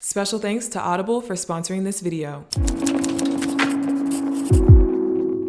Special thanks to Audible for sponsoring this video.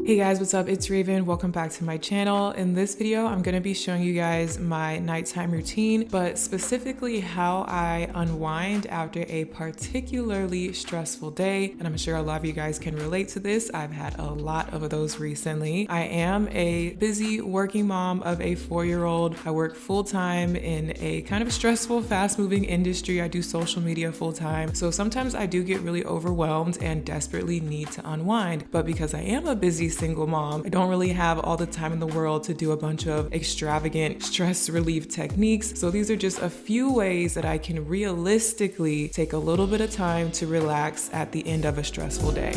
Hey guys, what's up? It's Raven. Welcome back to my channel. In this video, I'm going to be showing you guys my nighttime routine, but specifically how I unwind after a particularly stressful day. And I'm sure a lot of you guys can relate to this. I've had a lot of those recently. I am a busy working mom of a 4-year-old. I work full-time in a kind of stressful, fast-moving industry. I do social media full-time. So sometimes I do get really overwhelmed and desperately need to unwind. But because I am a busy single mom, I don't really have all the time in the world to do a bunch of extravagant stress relief techniques. So these are just a few ways that I can realistically take a little bit of time to relax at the end of a stressful day.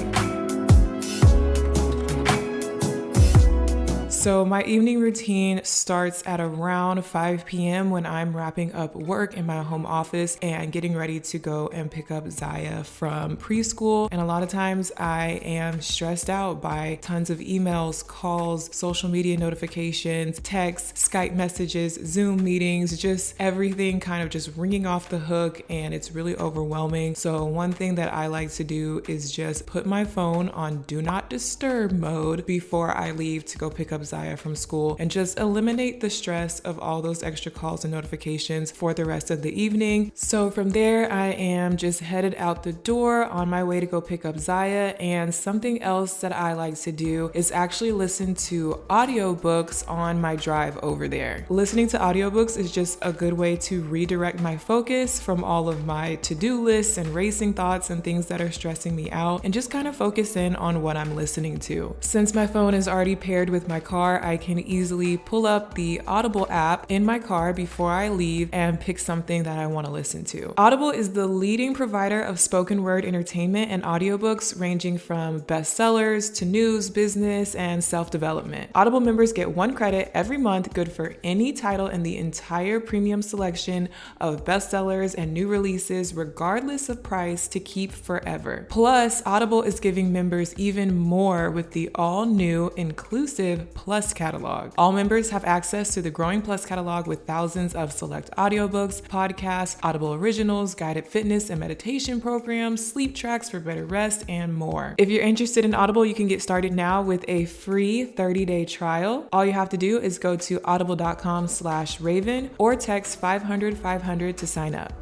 So my evening routine starts at around 5 p.m. when I'm wrapping up work in my home office and getting ready to go and pick up Ziya from preschool. And a lot of times I am stressed out by tons of emails, calls, social media notifications, texts, Skype messages, Zoom meetings, just everything kind of just ringing off the hook, and it's really overwhelming. So one thing that I like to do is just put my phone on do not disturb mode before I leave to go pick up Ziya from school and just eliminate the stress of all those extra calls and notifications for the rest of the evening. So from there, I am just headed out the door on my way to go pick up Ziya. And something else that I like to do is actually listen to audiobooks on my drive over there. Listening to audiobooks is just a good way to redirect my focus from all of my to-do lists and racing thoughts and things that are stressing me out, and just kind of focus in on what I'm listening to. Since my phone is already paired with my car, I can easily pull up the Audible app in my car before I leave and pick something that I want to listen to. Audible is the leading provider of spoken word entertainment and audiobooks ranging from bestsellers to news, business, and self-development. Audible members get 1 credit every month, good for any title in the entire premium selection of bestsellers and new releases, regardless of price, to keep forever. Plus, Audible is giving members even more with the all-new inclusive Plus catalog. All members have access to the growing Plus catalog with thousands of select audiobooks, podcasts, Audible originals, guided fitness and meditation programs, sleep tracks for better rest, and more. If you're interested in Audible, you can get started now with a free 30-day trial. All you have to do is go to audible.com/Raven or text 500-500 to sign up.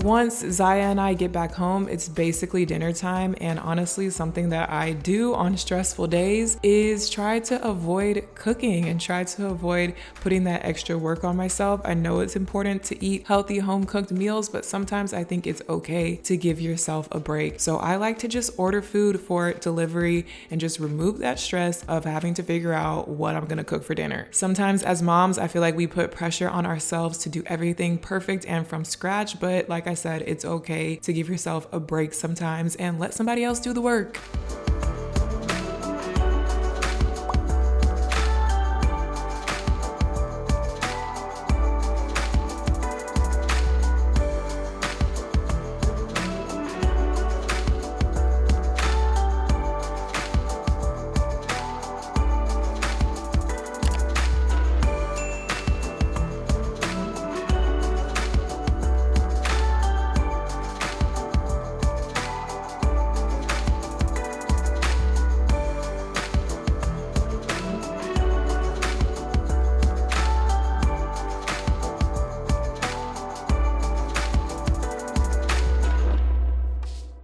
Once Ziya and I get back home, it's basically dinner time, and honestly, something that I do on stressful days is try to avoid cooking and try to avoid putting that extra work on myself. I know it's important to eat healthy home-cooked meals, but sometimes I think it's okay to give yourself a break. So I like to just order food for delivery and just remove that stress of having to figure out what I'm gonna cook for dinner. Sometimes as moms, I feel like we put pressure on ourselves to do everything perfect and from scratch, but like I said, it's okay to give yourself a break sometimes and let somebody else do the work.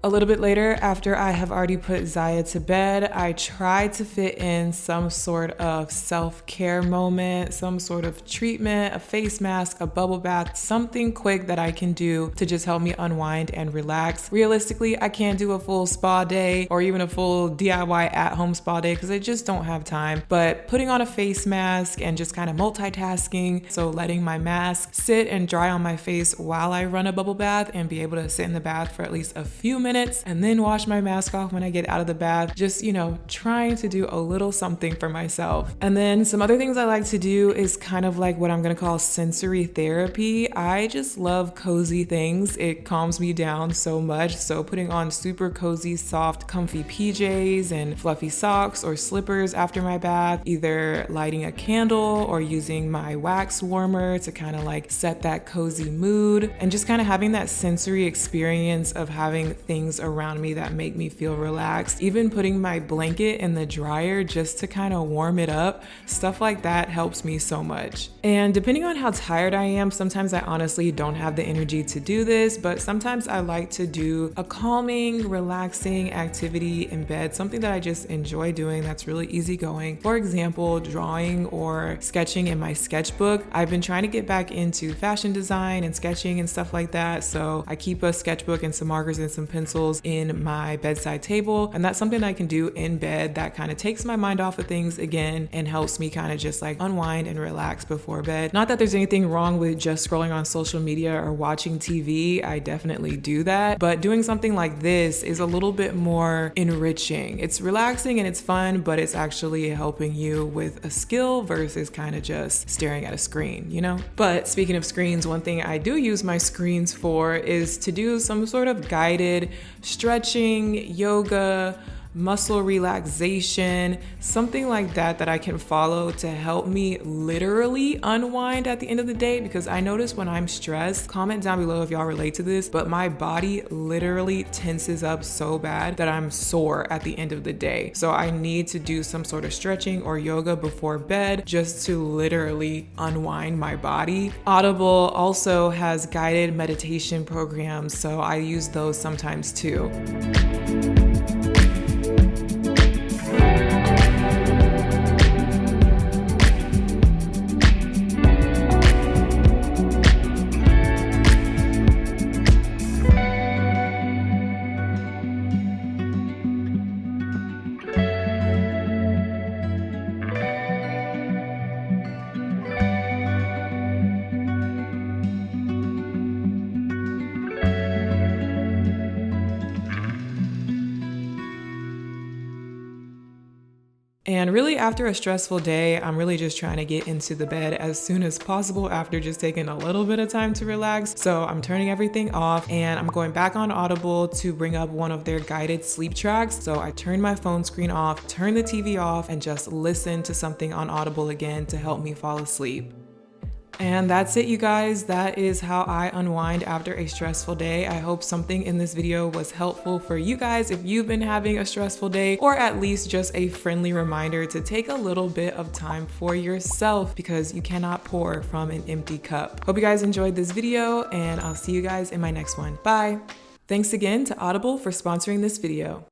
A little bit later, after I have already put Ziya to bed, I try to fit in some sort of self-care moment, some sort of treatment, a face mask, a bubble bath, something quick that I can do to just help me unwind and relax. Realistically, I can't do a full spa day or even a full DIY at-home spa day because I just don't have time. But putting on a face mask and just kind of multitasking, so letting my mask sit and dry on my face while I run a bubble bath and be able to sit in the bath for at least a few minutes minutes and then wash my mask off when I get out of the bath. Just, you know, trying to do a little something for myself. And then some other things I like to do is kind of like what I'm gonna call sensory therapy. I just love cozy things. It calms me down so much. So putting on super cozy, soft, comfy PJs and fluffy socks or slippers after my bath, either lighting a candle or using my wax warmer to kind of like set that cozy mood, and just kind of having that sensory experience of having things around me that make me feel relaxed. Even putting my blanket in the dryer just to kind of warm it up, stuff like that helps me so much. And depending on how tired I am, sometimes I honestly don't have the energy to do this, but sometimes I like to do a calming, relaxing activity in bed, something that I just enjoy doing that's really easygoing. For example, drawing or sketching in my sketchbook. I've been trying to get back into fashion design and sketching and stuff like that, so I keep a sketchbook and some markers and some pencils in my bedside table, and that's something I can do in bed that kind of takes my mind off of things again and helps me kind of just like unwind and relax before bed. Not that there's anything wrong with just scrolling on social media or watching TV, I definitely do that, but doing something like this is a little bit more enriching. It's relaxing and it's fun, but it's actually helping you with a skill versus kind of just staring at a screen, you know? But speaking of screens, one thing I do use my screens for is to do some sort of guided stretching, yoga, muscle relaxation, something like that that I can follow to help me literally unwind at the end of the day. Because I notice when I'm stressed, comment down below if y'all relate to this, but my body literally tenses up so bad that I'm sore at the end of the day. So I need to do some sort of stretching or yoga before bed just to literally unwind my body. Audible also has guided meditation programs, so I use those sometimes too. And really after a stressful day, I'm really just trying to get into the bed as soon as possible after just taking a little bit of time to relax. So I'm turning everything off and I'm going back on Audible to bring up one of their guided sleep tracks. So I turn my phone screen off, turn the TV off, and just listen to something on Audible again to help me fall asleep. And that's it, you guys. That is how I unwind after a stressful day. I hope something in this video was helpful for you guys if you've been having a stressful day, or at least just a friendly reminder to take a little bit of time for yourself, because you cannot pour from an empty cup. Hope you guys enjoyed this video, and I'll see you guys in my next one. Bye. Thanks again to Audible for sponsoring this video.